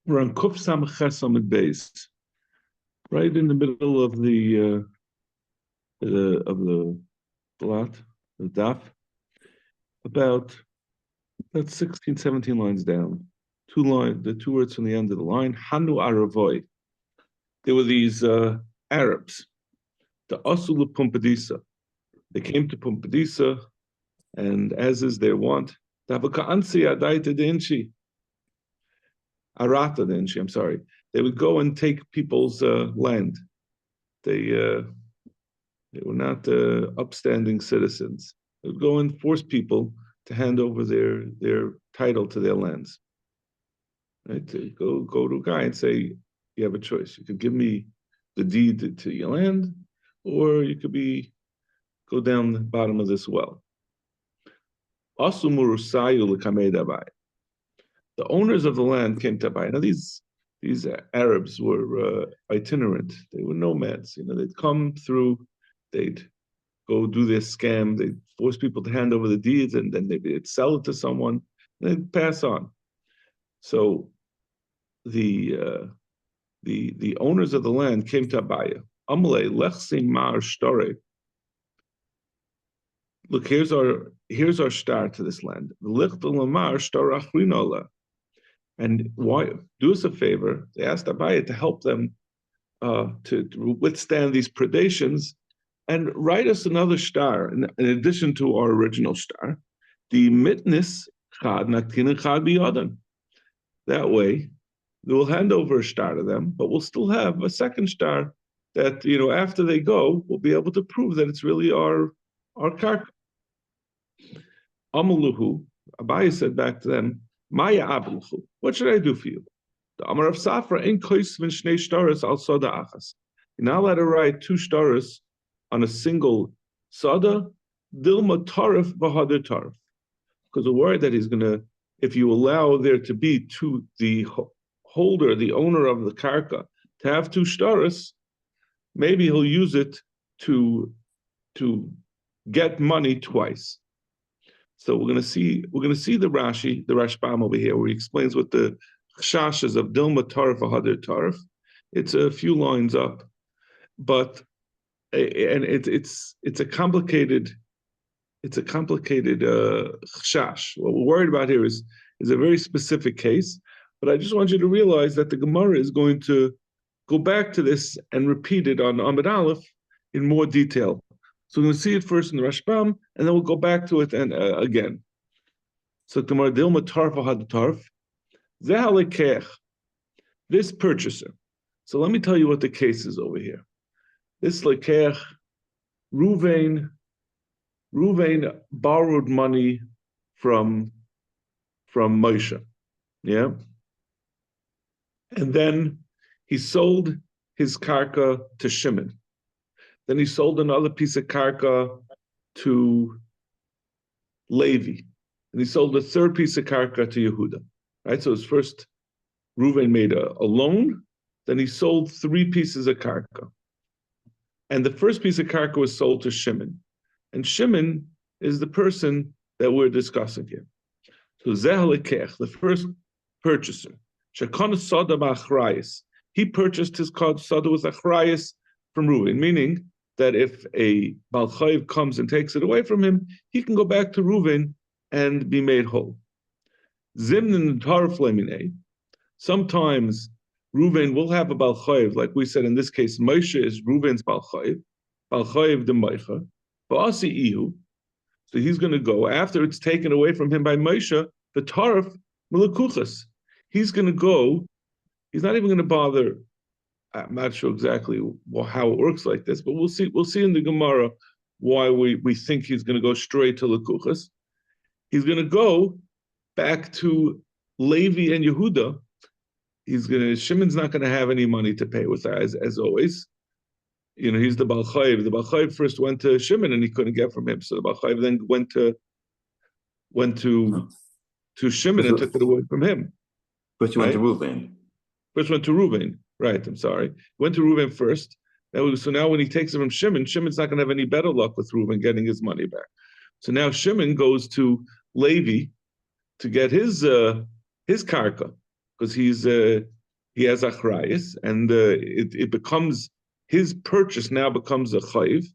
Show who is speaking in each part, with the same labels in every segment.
Speaker 1: We're on Kuf Sam Ches Amud Beis, right in the middle of the blot, the daf, about 16, 17 lines down. The two words from the end of the line, Hanu Aravoi. There were these Arabs, the Asul Pumpadisa. They came to Pumpadisa, and as is their wont, Arata Denshi, I'm sorry. They would go and take people's land. They were not upstanding citizens. They would go and force people to hand over their title to their lands. Right? To go to a guy and say, you have a choice. You could give me the deed to your land, or you could go down the bottom of this well. The owners of the land came to buy. Now these Arabs were itinerant. They were nomads. They'd come through. They'd go do their scam. They'd force people to hand over the deeds, and then they'd sell it to someone. And they'd pass on. So the owners of the land came to Abaya. Amalei lechsi mar shtore. Look, here's our star to this land. And why? Do us a favor. They asked Abaya to help them to withstand these predations, and write us another star in addition to our original star. The mitnis chad naktin chad biyadon. That way, we'll hand over a star to them, but we'll still have a second star that after they go, we'll be able to prove that it's really our karka. Amaluhu, Abaya said back to them, Maya abluchu, what should I do for you? The Amar of Safra in koisvin shnei shtaris al soda achas. You're not allowed to write two shtaris on a single soda, dilma tarif v'hader tarif. Because we're worried that he's going to, if you allow there to be the holder, the owner of the karka, to have two shtaris, maybe he'll use it to get money twice. So we're going to see the Rashi, the Rashbam over here, where he explains what the chashas of Dilma Tarif Hadir Tarif. It's a few lines up, but it's a complicated chash. What we're worried about here is a very specific case. But I just want you to realize that the Gemara is going to go back to this and repeat it on Amud Aleph in more detail. So we're going to see it first in the Rashbam, and then we'll go back to it and again. So Gemara Dilma Tarfa Had Tarf, Zehalekech, this purchaser. So let me tell you what the case is over here. This Lekech, Ruvain borrowed money from Moshe, yeah, and then he sold his karka to Shimon. Then he sold another piece of karka to Levi. And he sold a third piece of karka to Yehuda. Right? So his first, Reuven made a loan. Then he sold three pieces of karka. And the first piece of karka was sold to Shimon. And Shimon is the person that we're discussing here. So Zehalekech, the first purchaser, Shekon Soda B'Achrayis. He purchased his Soda with Achrayis from Reuven, meaning that if a Baal Chayiv comes and takes it away from him, he can go back to Reuven and be made whole. Zimnin Tarf Lemine. Sometimes Reuven will have a Baal Chayiv, like we said in this case, Moshe is Reuven's Baal Chayiv de Meicha, Ba'asi Ihu. So he's going to go, after it's taken away from him by Moshe, the Tarf Melekuchas. He's going to go, he's not even going to bother. I'm not sure exactly how it works like this, but we'll see in the Gemara why we think he's going to go straight to Lekuchas. He's going to go back to Levi and Yehuda. Shimon's not going to have any money to pay with that, as always. He's the Baal Chayiv. The Baal Chayiv first went to Shimon and he couldn't get from him. So the Baal Chayiv then went to Shimon and took it away from him.
Speaker 2: First you went to Reuven.
Speaker 1: First went to Reuven. Right, I'm sorry. Went to Reuven first. So now when he takes it from Shimon, Shimon's not going to have any better luck with Reuven getting his money back. So now Shimon goes to Levi to get his karka, because he has achrayis, and it becomes his purchase now becomes a chayiv,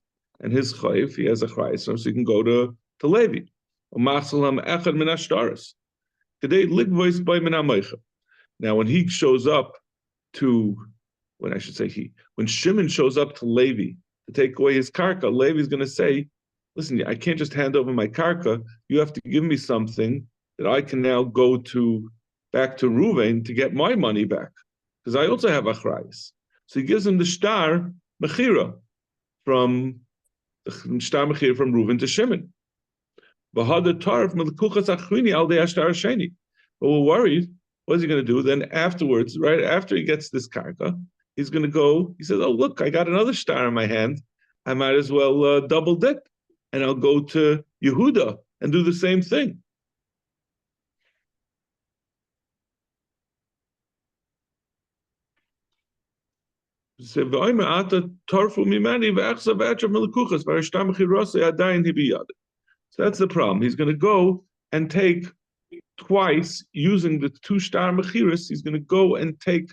Speaker 1: and his chayiv he has achrayis, so he can go to Levi. Now, when he shows up when Shimon shows up to Levi to take away his karka, Levi's going to say, listen, I can't just hand over my karka. You have to give me something that I can now go back to Ruvain to get my money back, because I also have achrayis. So he gives him the shtar mechira from Ruvain to Shimon. But we're worried, what is he going to do? Then afterwards, right after he gets this karka, he's going to go, he says, oh, look, I got another star in my hand. I might as well double dip, and I'll go to Yehuda and do the same thing. So that's the problem. He's going to go and take twice using the two star mechiris. He's going to go and take,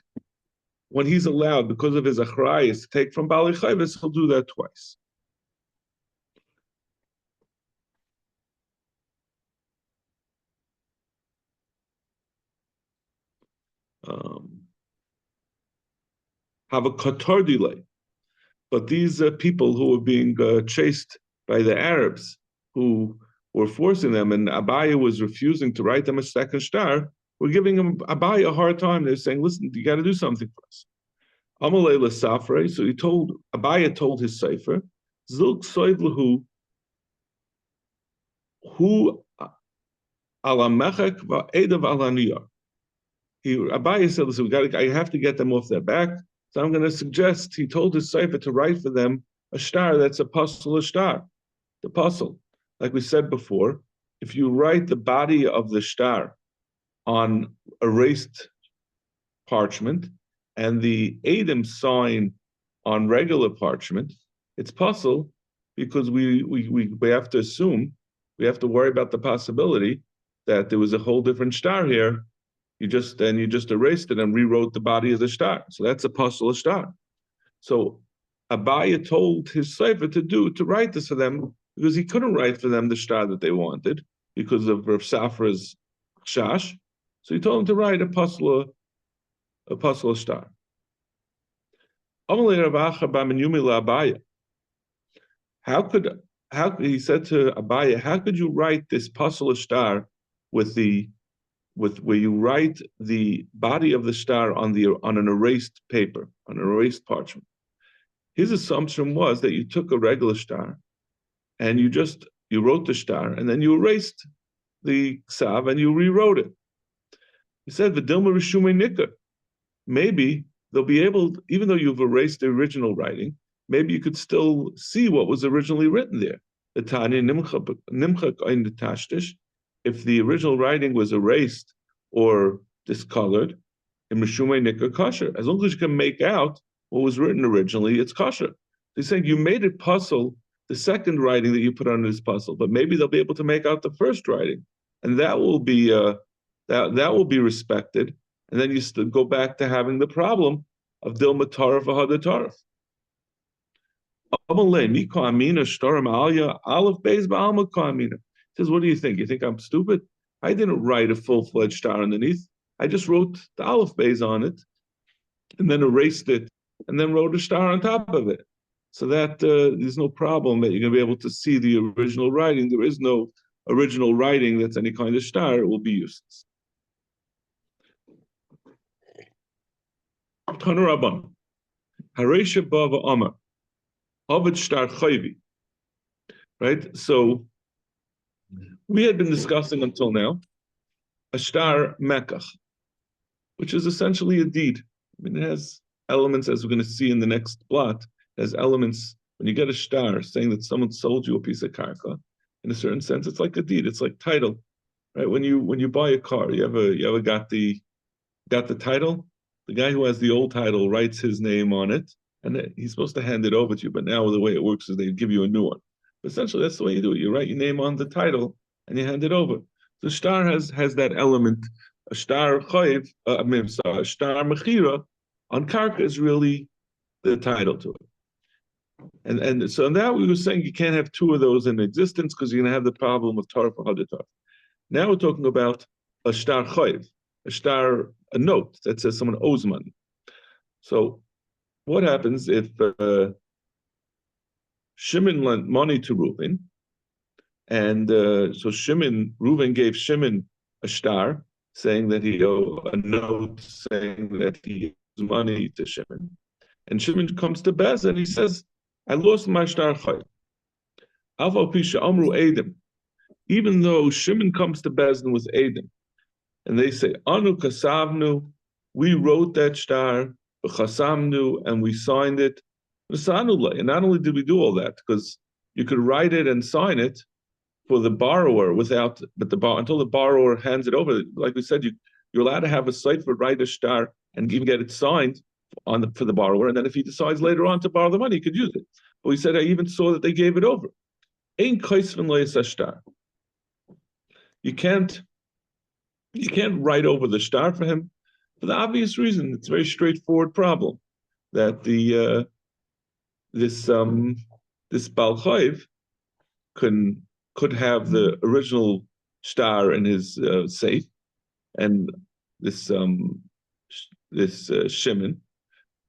Speaker 1: when he's allowed because of his achrayis to take from Bali Chayvis, he'll do that twice. Have a qatar delay, but these people who were being chased by the Arabs, who were forcing them, and Abaye was refusing to write them a second star, were giving Abaye a hard time. They're saying, listen, you got to do something for us. Amalei Safre, so Abaye told his sefer, Zilk Soidlahu, who alamechek va'edav alaniyah. Abaye said, listen, I have to get them off their back, so I'm going to suggest, he told his sefer to write for them a star that's a star, the puzzle. Like we said before, if you write the body of the star on erased parchment and the Adam sign on regular parchment, it's puzzle, because we have to assume, we have to worry about the possibility that there was a whole different star here. You just erased it and rewrote the body of the star. So that's a puzzle star. So Abaye told his sefer to write this for them, because he couldn't write for them the star that they wanted because of Rav Safra's shash. So he told him to write a puzzle star. How could he said to Abaye, how could you write this puzzle star with where you write the body of the star on an erased paper, on an erased parchment? His assumption was that you took a regular star and you wrote the star and then you erased the ksav and you rewrote it. He said, "V'dilma rishumei nikar." Maybe they'll be able, even though you've erased the original writing, maybe you could still see what was originally written there. The Tanya nimchak ein tashtish. If the original writing was erased or discolored, in rishumei nikar kosher. As long as you can make out what was written originally, it's kosher. He's saying you made it puzzle, the second writing that you put on this puzzle, but maybe they'll be able to make out the first writing, and that will be respected. And then you still go back to having the problem of Dilma Tarif Ahada Tarif. Says, what do you think? You think I'm stupid? I didn't write a full-fledged star underneath. I just wrote the Aleph Beis on it, and then erased it, and then wrote a star on top of it. So that there's no problem that you're going to be able to see the original writing. There is no original writing that's any kind of star. It will be useless. Tanurabban, Haresha Bava Amar, Ovid Shtar Chayvi. Right? So we had been discussing until now a shtar mekach, which is essentially a deed. I mean, it has elements, as we're going to see in the next blot, it has elements. When you get a shtar saying that someone sold you a piece of karka, in a certain sense, it's like a deed. It's like title, right? When you buy a car, you ever got the title? The guy who has the old title writes his name on it, and he's supposed to hand it over to you. But now the way it works is they give you a new one. But essentially, that's the way you do it. You write your name on the title, and you hand it over. The star has that element. A star chayiv, a star mechira on karka is really the title to it. And so now we were saying you can't have two of those in existence because you're going to have the problem of tarf or hadir. Now we're talking about a star chayiv, a note that says someone owes money. So what happens if Shimon lent money to Reuven, and so Reuven gave Shimon a star saying that he owed a note saying that he owes money to Shimon, and Shimon comes to Bez and he says, "I lost my star chayiv." Avol pisha amru edim. Even though Shimon comes to Bezdin with edim, and they say, "Anu kasavnu," we wrote that star, v'chasamnu, and we signed it. And not only did we do all that, because you could write it and sign it for the borrower until the borrower hands it over. Like we said, you're allowed to have a site for write a star and even get it signed for the borrower, and then if he decides later on to borrow the money, he could use it. But we said I even saw that they gave it over. Ein kaisvin leis star. You can't write over the star for him for the obvious reason. It's a very straightforward problem that this Baal Chayv could have the original star in his safe, and this Shimon,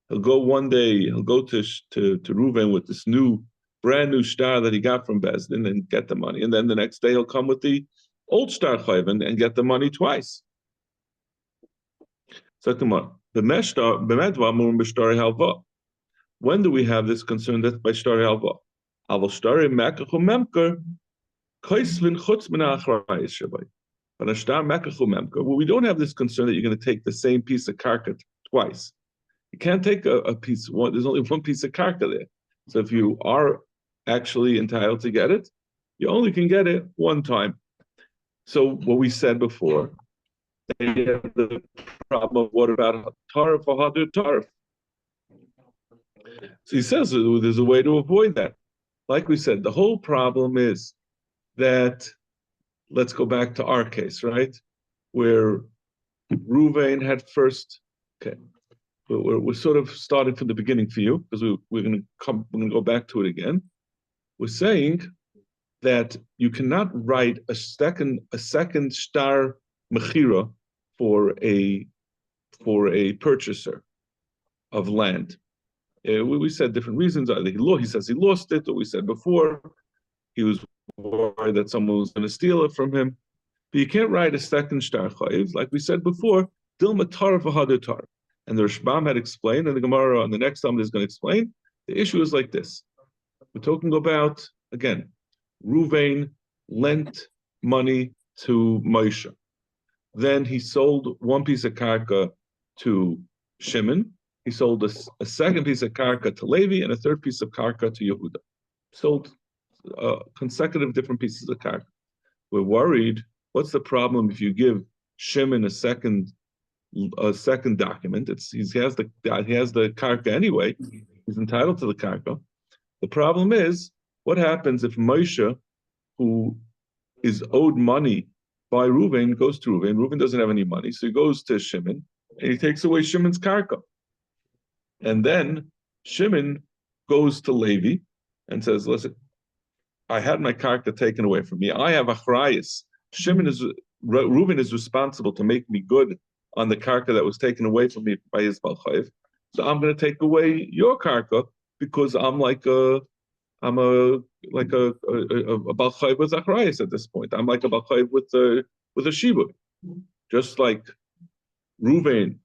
Speaker 1: he'll go one day, he'll go to Reuven with this brand new star that he got from Bezdin and get the money, and then the next day he'll come with the old star chayv and get the money twice. So when do we have this concern? That's by shtari halva. But a star mekachu memker, well, we don't have this concern that you're going to take the same piece of karka twice. You can't take a piece. There's only one piece of karka there. So if you are actually entitled to get it, you only can get it one time. So what we said before, they have the problem of what about tarif or hadir tarif? So he says there's a way to avoid that. Like we said, the whole problem is that, let's go back to our case, right? Where Ruvain had first, okay, we're sort of starting from the beginning for you because we're going to go back to it again. We're saying that you cannot write a second star mechira for a purchaser of land. We said different reasons. Either he says he lost it, or we said before he was worried that someone was going to steal it from him. But you can't write a second star chayiv, like we said before. Dilma tarif v'hadir tarif. And the Rishbam had explained, and the Gemara on the next time is going to explain. The issue is like this: we're talking about, again, Ruvain lent money to Moshe. Then he sold one piece of karka to Shimon. He sold a second piece of karka to Levi and a third piece of karka to Yehuda. Sold consecutive different pieces of karka. We're worried, what's the problem if you give Shimon a second document? He has the karka anyway. He's entitled to the karka. The problem is, what happens if Moshe, who is owed money by Reuven, goes to Reuven? Reuven doesn't have any money, so he goes to Shimon and he takes away Shimon's karka. And then Shimon goes to Levi and says, "Listen, I had my karka taken away from me. I have achrayus. Reuven is responsible to make me good on the karka that was taken away from me by his Baal Chayv. So I'm going to take away your karka because I'm like a Baal Chayv with achrayus at this point. I'm like a Baal Chayv with a shibud. Just like Reuven,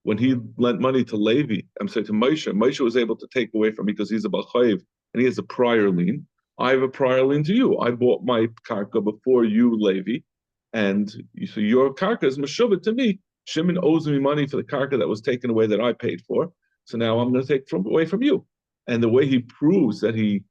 Speaker 1: when he lent money to Levi, to Moshe was able to take away from me because he's a Baal Chayv and he has a prior lien. I have a prior lien to you. I bought my karka before you, Levi, and so your karka is meshuvah to me. Shimon owes me money for the karka that was taken away that I paid for. So now I'm going to take away from you. And the way he proves that he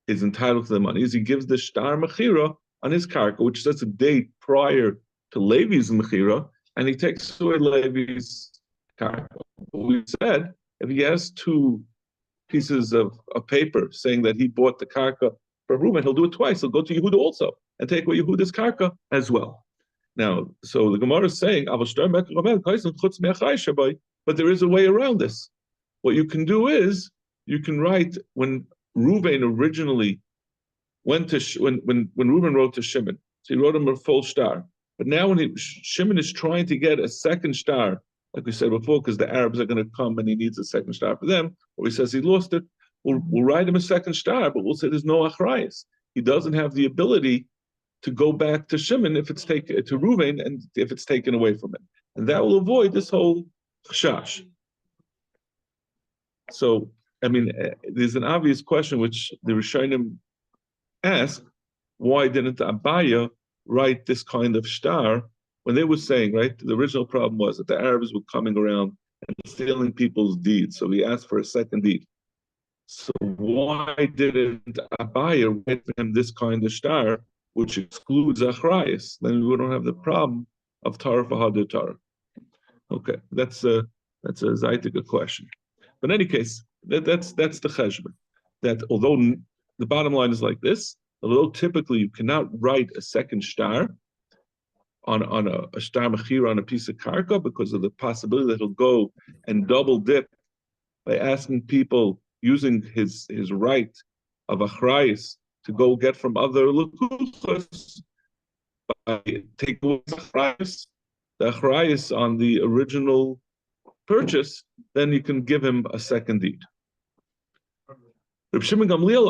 Speaker 1: is entitled to the money is he gives the shtar mechira on his karka, which sets a date prior to Levi's mechira, and he takes away Levi's karka. We said if he has two pieces of paper saying that he bought the karka from Reuben, he'll do it twice. He'll go to Yehuda also. and take away Yehuda's karka as well. Now, so the Gemara is saying, but there is a way around this. What you can do is you can write when Reuven originally went to when Reuven wrote to Shimon, so he wrote him a full star. But now when Shimon is trying to get a second star, like we said before, because the Arabs are going to come and he needs a second star for them, or he says he lost it, we'll write him a second star, but we'll say there's no achrayas. He doesn't have the ability to go back to Shimon if it's taken to Reuven and if it's taken away from him, and that will avoid this whole chashash. So, I mean, there's an obvious question which the Rishonim ask: why didn't Abaya write this kind of star when they were saying, right? The original problem was that the Arabs were coming around and stealing people's deeds, so he asked for a second deed. So why didn't Abaya write for him this kind of star, which excludes achrayas? Then we don't have the problem of Torah for Hadur Torah. Okay, that's a Zaitika question. But in any case, that's the cheshbon. That although the bottom line is like this, although typically you cannot write a second star on a star mechira on a piece of karka because of the possibility that he'll go and double dip by asking people using his right of achrayas to go get from other lukuchas, by take away the achrayas on the original purchase, then you can give him a second deed. Reb Shimon Gamliel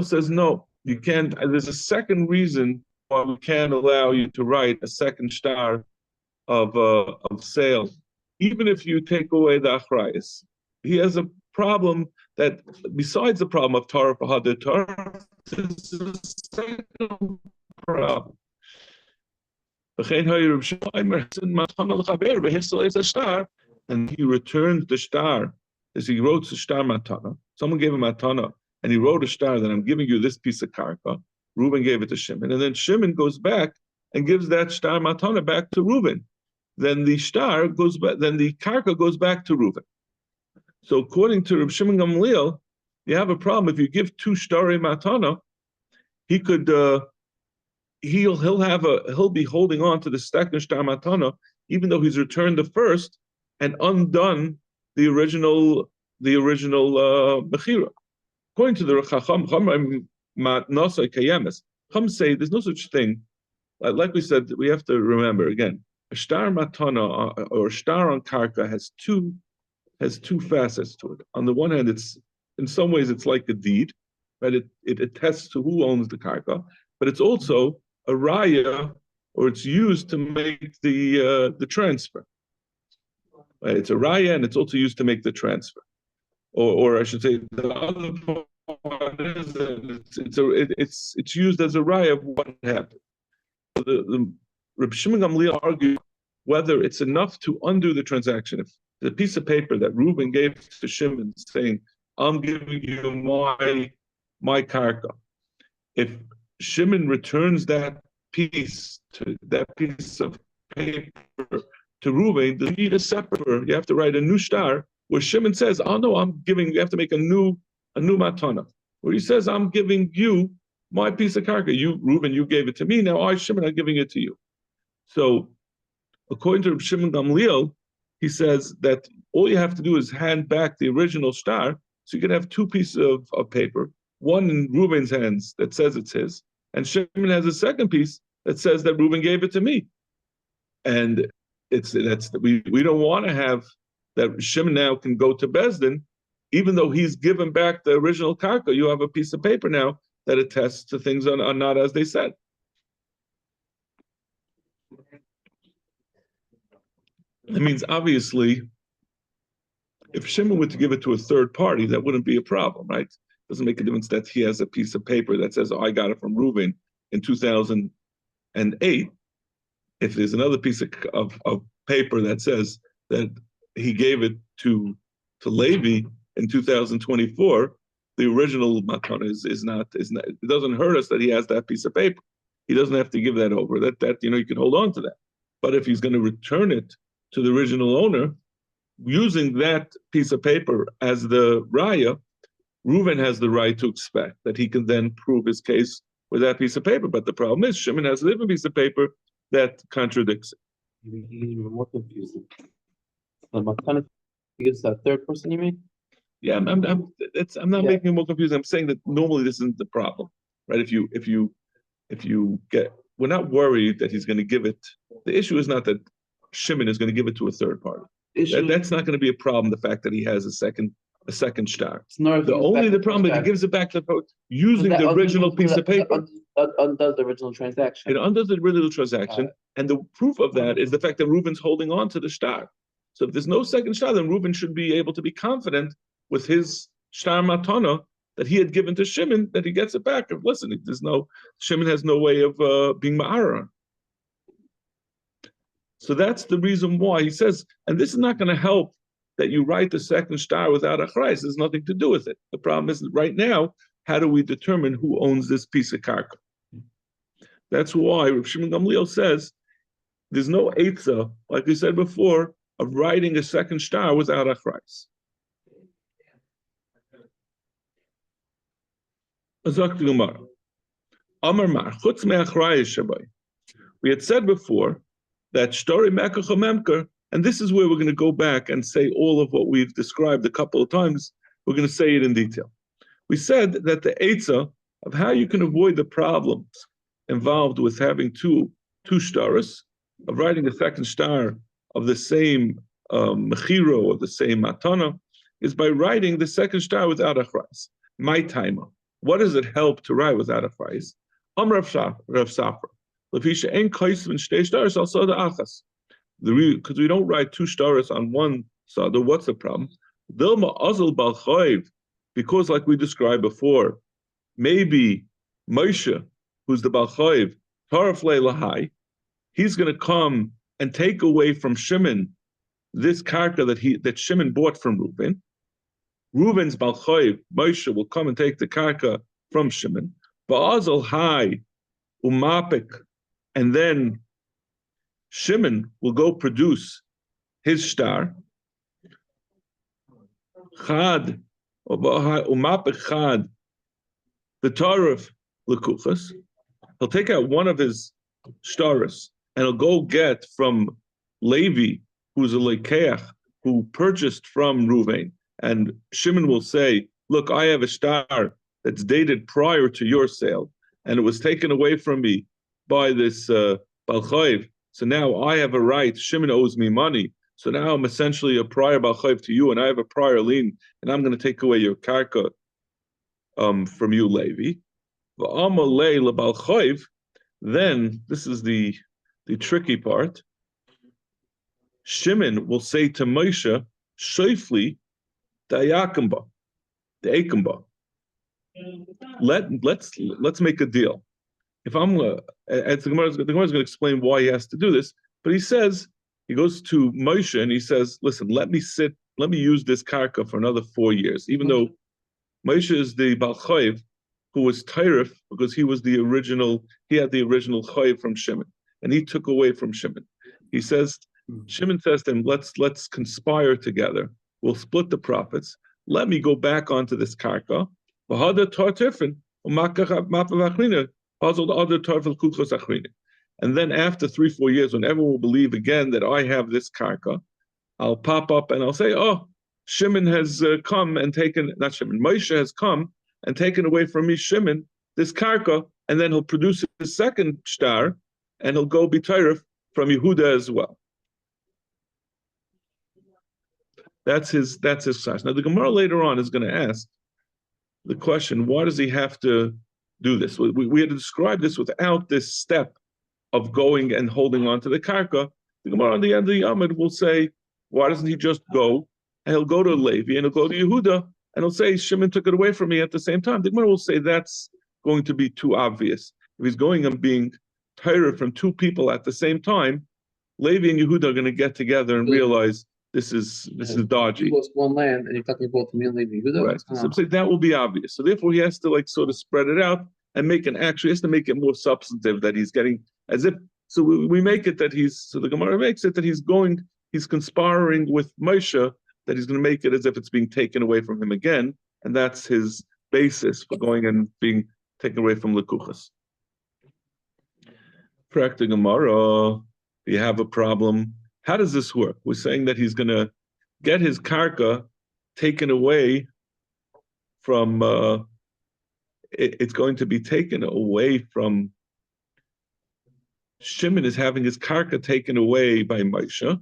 Speaker 1: says no, you can't. There's a second reason why we can't allow you to write a second star of sale, even if you take away the achrayas. He has a problem that, besides the problem of Torah for Hadur Torah, there's a second problem. And he returned the star as he wrote the star matana. Someone gave him matana, and he wrote a star that I'm giving you this piece of karka. Reuben gave it to Shimon, and then Shimon goes back and gives that star matana back to Reuben. Then the star goes back. Then the karka goes back to Reuben. So according to Reb Shimon Gamliel, you have a problem if you give two stari matana. He could. He'll be holding on to the second star matana, even though he's returned the first and undone the original mechira. According to the Chacham say there's no such thing. Like we said, we have to remember again, a star matana or a star on karka has two facets to it. On the one hand, it's in some ways it's like a deed, right? It attests to who owns the karka, but it's also a raya, or it's used to make the transfer. Right? It's a raya, and it's also used to make the transfer. Or I should say, the other part is that it's used as a raya of what happened. The Reb Shimon Gamliel argued whether it's enough to undo the transaction. If the piece of paper that Reuben gave to Shimon saying, "I'm giving you my karka," if Shimon returns that piece of paper to Reuven, the deed is separate. You have to write a new star where Shimon says, "Oh no, you have to make a new matana," where he says, "I'm giving you my piece of karka. You, Reuven, you gave it to me. Now I, Shimon, I'm giving it to you." So, according to Shimon Gamliel, he says that all you have to do is hand back the original star, so you can have two pieces of paper, one in Reuven's hands that says it's his, and Shimon has a second piece that says that Reuven gave it to me. And we don't want to have that Shimon now can go to Bezdin, even though he's given back the original karka. You have a piece of paper now that attests to things are not as they said. That means obviously, if Shimon were to give it to a third party, that wouldn't be a problem, right? It doesn't make a difference that he has a piece of paper that says, "Oh, I got it from Reuven in 2008. If there's another piece of paper that says that he gave it to Levi in 2024, the original matana is not. It doesn't hurt us that he has that piece of paper. He doesn't have to give that over. That you can hold on to that. But if he's going to return it to the original owner, using that piece of paper as the raya, Reuven has the right to expect that he can then prove his case with that piece of paper. But the problem is Shimon has a different piece of paper that contradicts it.
Speaker 3: Even more confusing. The Matana is that third person you mean?
Speaker 1: Yeah, I'm not making it more confusing. I'm saying that normally this isn't the problem, right? If you get, we're not worried that he's going to give it. The issue is not that Shimon is going to give it to a third party. That's not going to be a problem. The fact that he has a second star. The problem is he gives it back to the using the original piece of paper.
Speaker 3: Undoes the original transaction.
Speaker 1: It undoes the original transaction, and the proof of that is the fact that Reuven's holding on to the star. So if there's no second star, then Reuven should be able to be confident with his star matana that he had given to Shimon, that he gets it back. If listen, Shimon has no way of being ma'ara. So that's the reason why he says, and this is not going to help that you write the second star without achrayis. There's nothing to do with it. The problem is right now, how do we determine who owns this piece of karka? That's why Rav Shimon Gamliel says there's no eitzah, like we said before, of writing a second star without achrayis. We had said before that shtori mekach memker, and this is where we're going to go back and say all of what we've described a couple of times. We're going to say it in detail. We said that the eitzah of how you can avoid the problems involved with having two shtaros, of writing a second star of the same mechiro or the same matana, is by writing the second star without achrayis. My timer. What does it help to write without achrayis? Rav Safra. Because we don't write two shtaros on one sada. What's the problem? Because like we described before, maybe Moshe, who's the Balchayv, Taraf Lahai, he's going to come and take away from Shimon this karka that Shimon bought from Reuven. Reuven's Balchayv, Moshe, will come and take the karka from Shimon. Ba'azal Hai, Umapik, and then Shimon will go produce his star. Chad, Umapik Chad, the Tarif Lekuchas. He'll take out one of his staris and he'll go get from Levi, who's a Lekeach, who purchased from Reuven. And Shimon will say, look, I have a star that's dated prior to your sale, and it was taken away from me by this Balchayv. So now I have a right. Shimon owes me money. So now I'm essentially a prior Balchayv to you, and I have a prior lien, and I'm going to take away your karka from you, Levi. Then, this is the tricky part. Shimon will say to Moshe, Shoifli, the Akamba. Let's make a deal. If I'm the Gemara is going to explain why he has to do this, but he goes to Moshe and he says, listen, let me use this karka for another 4 years, even though Moshe is the Balchayv who was Tairif because he had the original Chayiv from Shimon, and he took away from Shimon. He says, Shimon says to him, let's conspire together. We'll split the profits. Let me go back onto this karka. And then after 3-4 years, when everyone will believe again that I have this karka, I'll pop up and I'll say, oh, Shimon has come and taken, not Shimon, Moshe has come and taken away from me, Shimon, this karka, and then he'll produce his second star, and he'll go be Tairif from Yehuda as well. That's his size. Now the Gemara later on is going to ask the question: why does he have to do this? We had to describe this without this step of going and holding on to the karka. The Gemara on the end of the Yamid will say, why doesn't he just go and he'll go to Levi and he'll go to Yehuda and he'll say Shimon took it away from me at the same time? The Gemara will say that's going to be too obvious. If he's going and being tired from two people at the same time, Levi and Yehuda are going to get together and realize this is dodgy.
Speaker 3: He goes one land and you're talking about me and Levi Yehuda.
Speaker 1: Right. So that will be obvious. So therefore he has to sort of spread it out and he has to make it more substantive, that he's getting as if, so we make it that the Gemara makes it that he's conspiring with Moshe, that he's going to make it as if it's being taken away from him again, and that's his basis for going and being taken away from Lekuchas. Practic Gemara, you have a problem. How does this work? We're saying that he's going to get his karka taken away from, it's going to be taken away from, Shimon is having his karka taken away by Moshe,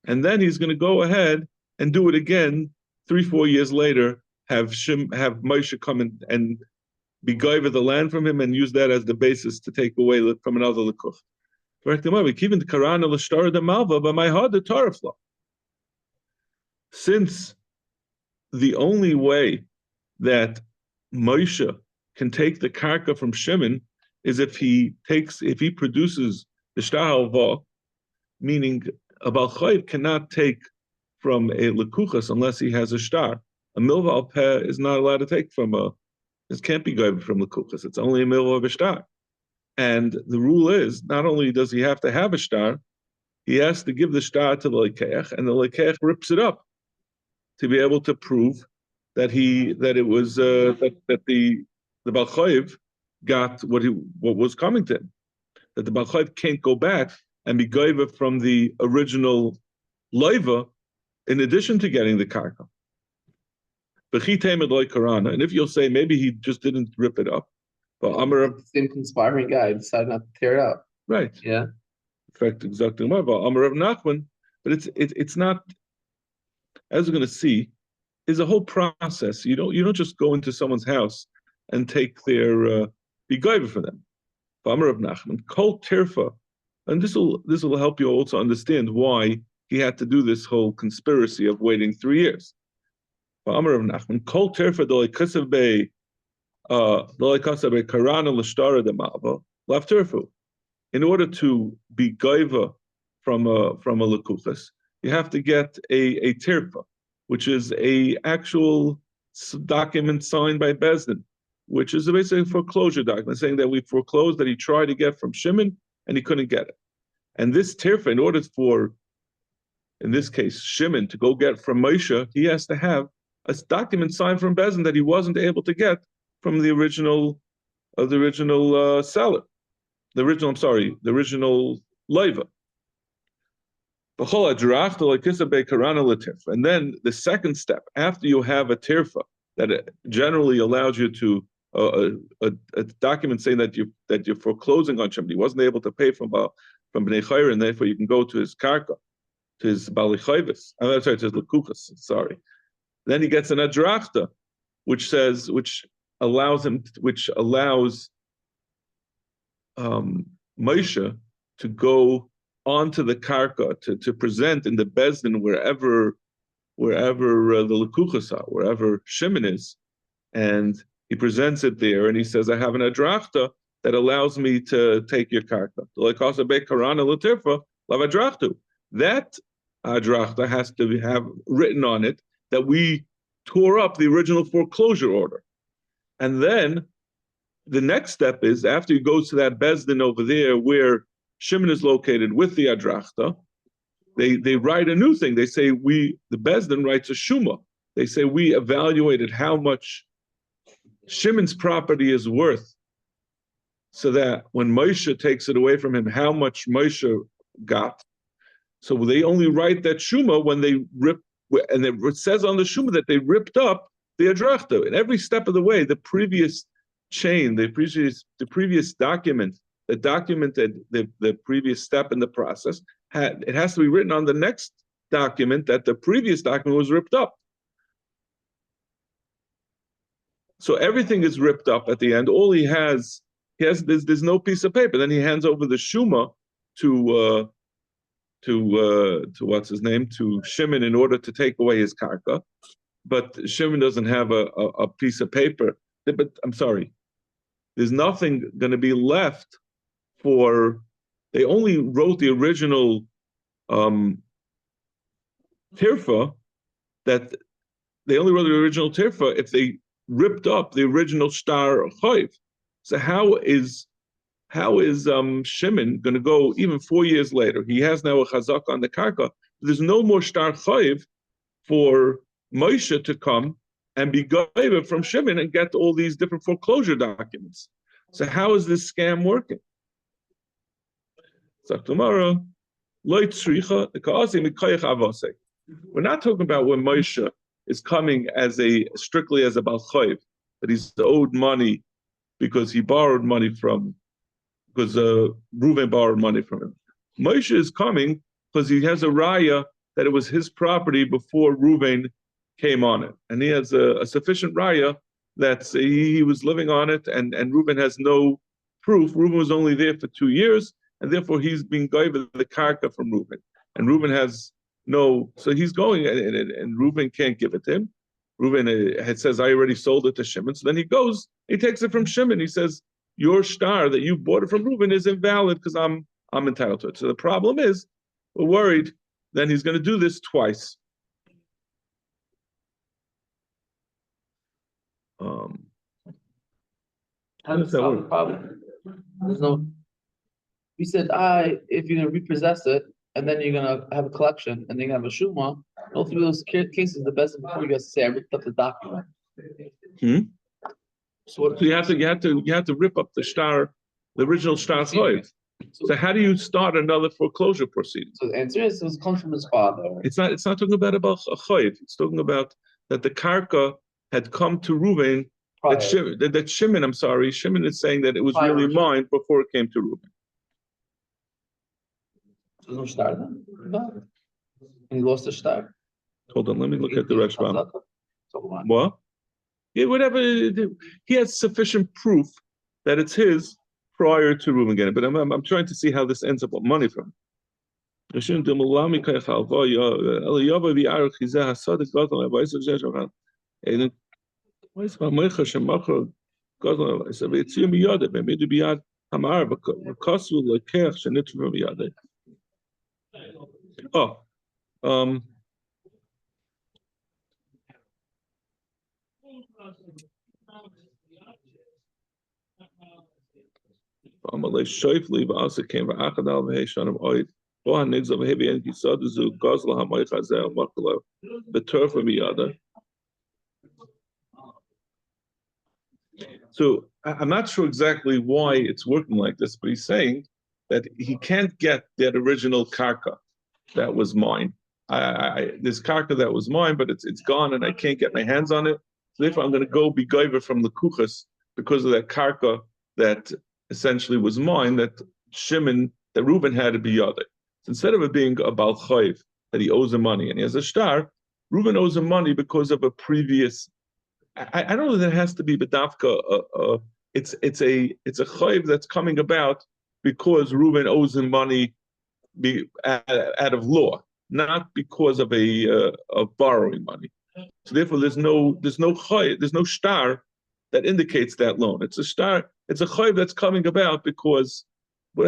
Speaker 1: and then he's going to go ahead and do it again 3-4 years later, have Moshe come and be goyver the land from him and use that as the basis to take away from another lekuch. Since the only way that Moshe can take the karka from Shimon is if he produces the shtar halva, meaning a Baal Chayv cannot take from a lekuchas unless he has a shtar. A milva al peh is not allowed to take from this can't be goyver from lekuchas. It's only a milva of a shtar. And the rule is, not only does he have to have a shtar, he has to give the shtar to the lekeach, and the lekeach rips it up to be able to prove that the Baal Chayv got what was coming to him. That the Baal Chayv can't go back and be goyver from the original loiva in addition to getting the karka. And if you'll say maybe he just didn't rip it up, but Amar,
Speaker 3: same conspiring guy decided not to tear it up.
Speaker 1: Right.
Speaker 3: Yeah.
Speaker 1: In fact, exactly. Amar of Nachman, but it's not. As we're going to see, is a whole process. You don't just go into someone's house and take their be goyver for them. Amar of Nachman, kol tirfa, and this will help you also understand why he had to do this whole conspiracy of waiting 3 years. Amar of Nachman, kol tirfa dolei kasav be karana l'shtara de ma'ava lav tirfu. In order to be goyver from a lekuchas, you have to get a tirfa, which is a actual document signed by Bezdin, which is basically a foreclosure document saying that we foreclosed that he tried to get from Shimon and he couldn't get it. And this tirfa, in order for, in this case, Shimon to go get from Moshe, he has to have a document signed from Bezdin that he wasn't able to get from the original seller, the original loiva. And then the second step, after you have a tirfa that generally allows you to a document saying that you're foreclosing on somebody, he wasn't able to pay from Bnei Chayr, and therefore you can go to his karka, to his Bali Chayvis, I'm sorry, to his lekuchas. Sorry. Then he gets an adrachta, which allows Moshe to go onto the karka to present in the bezdin wherever the lekuchas are, wherever Shimon is, and he presents it there, and he says, "I have an adrachta that allows me to take your karka." That adrachta has to have written on it that we tore up the original foreclosure order, and then the next step is after he goes to that bezdin over there where Shimon is located with the adrachta, they write a new thing. They say the bezdin writes a shuma. They say we evaluated how much Shimon's property is worth, so that when Moshe takes it away from him, how much Moshe got. So they only write that shuma when they rip, and it says on the shuma that they ripped up the adrachta. In every step of the way, the previous chain, the previous document that documented the previous step in the process, it has to be written on the next document that the previous document was ripped up. So everything is ripped up at the end. All there's no piece of paper. Then he hands over the shuma to what's his name, to Shimon, in order to take away his karka. But Shimon doesn't have a piece of paper. But I'm sorry, there's nothing going to be left for. They only wrote the original tirfa. That they only wrote the original tirfa if they ripped up the original shtar chayv. So how is Shimon going to go even 4 years later? He has now a chazak on the karka. There's no more shtar chayv for Moshe to come and be goyva from Shimon and get all these different foreclosure documents. So how is this scam working? So tomorrow, we're not talking about when Moshe is coming as strictly as a balchayv, that he's owed money because he borrowed money because Reuven borrowed money from him. Moshe is coming because he has a raya that it was his property before Reuven came on it, and he has a sufficient raya that he was living on it, and Reuven has no proof. Reuven was only there for 2 years, and therefore he's being given the karka from Reuven, and Reuven has no, so he's going, and Reuven can't give it to him. Reuven says, I already sold it to Shimon. So then he goes, he takes it from Shimon. He says, your star that you bought it from Reuven is invalid because I'm entitled to it. So the problem is, we're worried then he's going to do this twice.
Speaker 3: How does that solve the problem? There's no. We said, if you're gonna repossess it, and then you're gonna have a collection, and then you're gonna have a shuma. Both of those cases, the best before you guys say, I ripped up the document.
Speaker 1: So you have to rip up the original star choiv. So how do you start another foreclosure proceeding?
Speaker 3: So the answer is, it was comes from his father.
Speaker 1: It's not talking about a choiv. It's talking about that the karka had come to Reuven. That Shimon, Shimon is saying that it was really mine before it came to Reuven.
Speaker 3: There's no star then? No. And he lost the star.
Speaker 1: Hold on, let me look at the Rashbam.
Speaker 3: So
Speaker 1: what? Yeah, whatever. He has sufficient proof that it's his prior to Reuven getting it. But I'm trying to see how this ends up with money from. So I'm not sure exactly why it's working like this, but he's saying that he can't get that original karka that was mine. This karka that was mine, but it's gone and I can't get my hands on it. So therefore I'm going to go be goiver from the kuchas because of that karka that essentially was mine, that Reuven had to be other. So instead of it being a balchayv, that he owes him money and he has a star, Reuven owes him money because of a previous. I don't know that it has to be bedavka. It's a chayv that's coming about because Reuven owes him money out of law, not because of of borrowing money. So therefore, there's no chayv, there's no star that indicates that loan. It's a star. It's a chayv that's coming about because,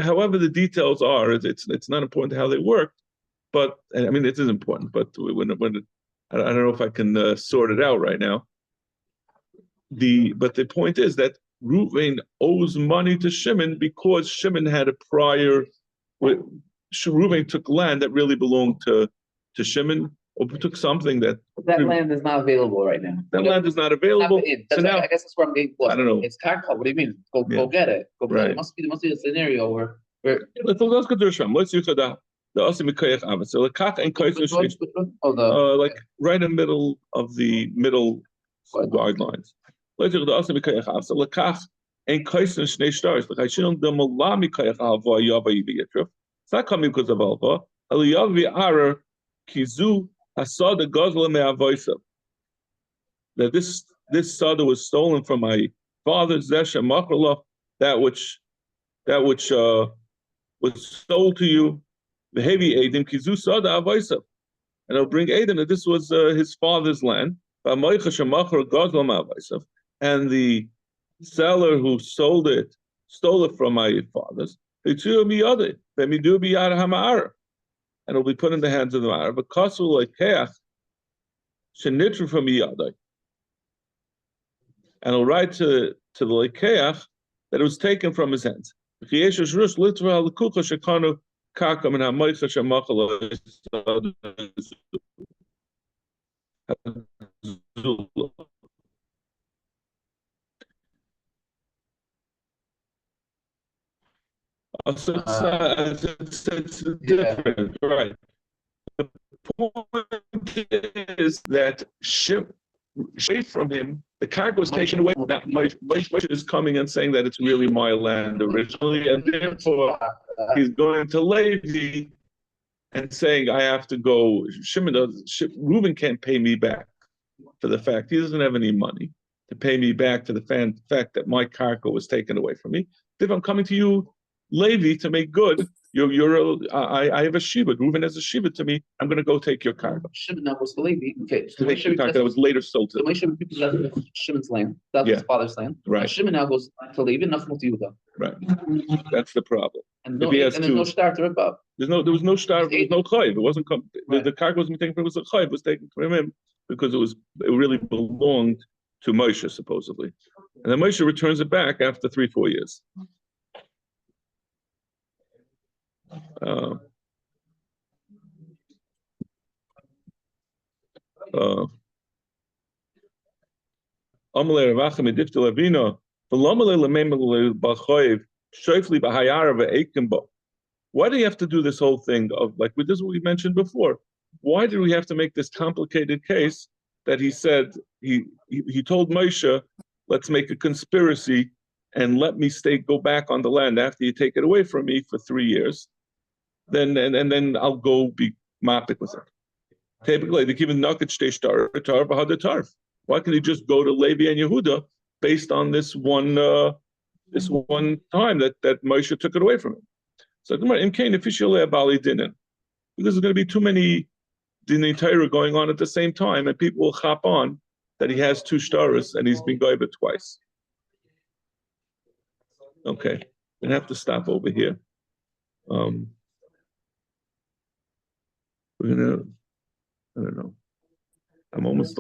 Speaker 1: however the details are, it's not important how they work. But I mean, it is important. But when I don't know if I can sort it out right now. But the point is that Reuven owes money to Shimon because Shimon had a prior. Reuven took land that really belonged to Shimon, or took something that
Speaker 3: land is not available right now.
Speaker 1: That land is not available.
Speaker 3: So now, I guess that's where I'm getting lost.
Speaker 1: I don't know.
Speaker 3: It's karka. What do you mean? Go get it. Go get it. There must be a scenario where
Speaker 1: let's go to Rishon. Let's use the asimikayach avet. So lekach and kaisers. Like right in the middle of the middle guidelines. Let's do the asimikayach avet. So lekach and kaisers shnei stars. Like I shouldn't do malamikayach alva yava yibiyetruf. It's not coming because of alva. Aliyav v'arer kizu hasada gazla me'avoisav. That this sada was stolen from my father's zesha machrala, that which was sold to you. The heavy Adim kizu sada avoisav, and it'll bring Adim that this was his father's land. And the seller who sold it stole it from my father's. And it'll be put in the hands of the Ma'ar. But kasul like keach shenitru from yadai. And he'll write to the lekeach that it was taken from his hands. So it's
Speaker 3: Yeah.
Speaker 1: different, right? The point is that away from him, the cargo was taken away. Now, Moshe is coming and saying that it's really my land originally, and therefore he's going to Levi and saying, I have to go. Reuben can't pay me back for the fact he doesn't have any money to pay me back for the fact that my cargo was taken away from me. If I'm coming to you, Levi, to make good, I have a shiva. Reuben has a shiva to me. I'm going to go take your cargo.
Speaker 3: Shimon now was the Levi. Okay,
Speaker 1: To take your cargo that was later sold to
Speaker 3: the Moshe repossessed Shimon's land. That's his father's land.
Speaker 1: Right.
Speaker 3: Shimon now goes to Levi, nothing to Yehuda.
Speaker 1: Right. That's the problem.
Speaker 3: And there's no star to rip up.
Speaker 1: There was no star. There was no chayv. It wasn't. The cargo wasn't taken from him. It was a chayv. It was taken from him because it really belonged to Moshe supposedly, and then Moshe returns it back after 3-4 years. Why do you have to do this whole thing of like this is what we mentioned before? Why did we have to make this complicated case that he said he told Moshe, let's make a conspiracy and let me go back on the land after you take it away from me for 3 years, then and then I'll go be mapik with it. Typically, they give a nugget tarf. Why can't he just go to Levi and Yehuda based on this one time that Moshe took it away from him? So because there's going to be too many dinei Torah going on at the same time, and people will hop on that he has 2 shtaros and he's been goyba twice. Okay, we have to stop over here. We're gonna, I don't know. I'm almost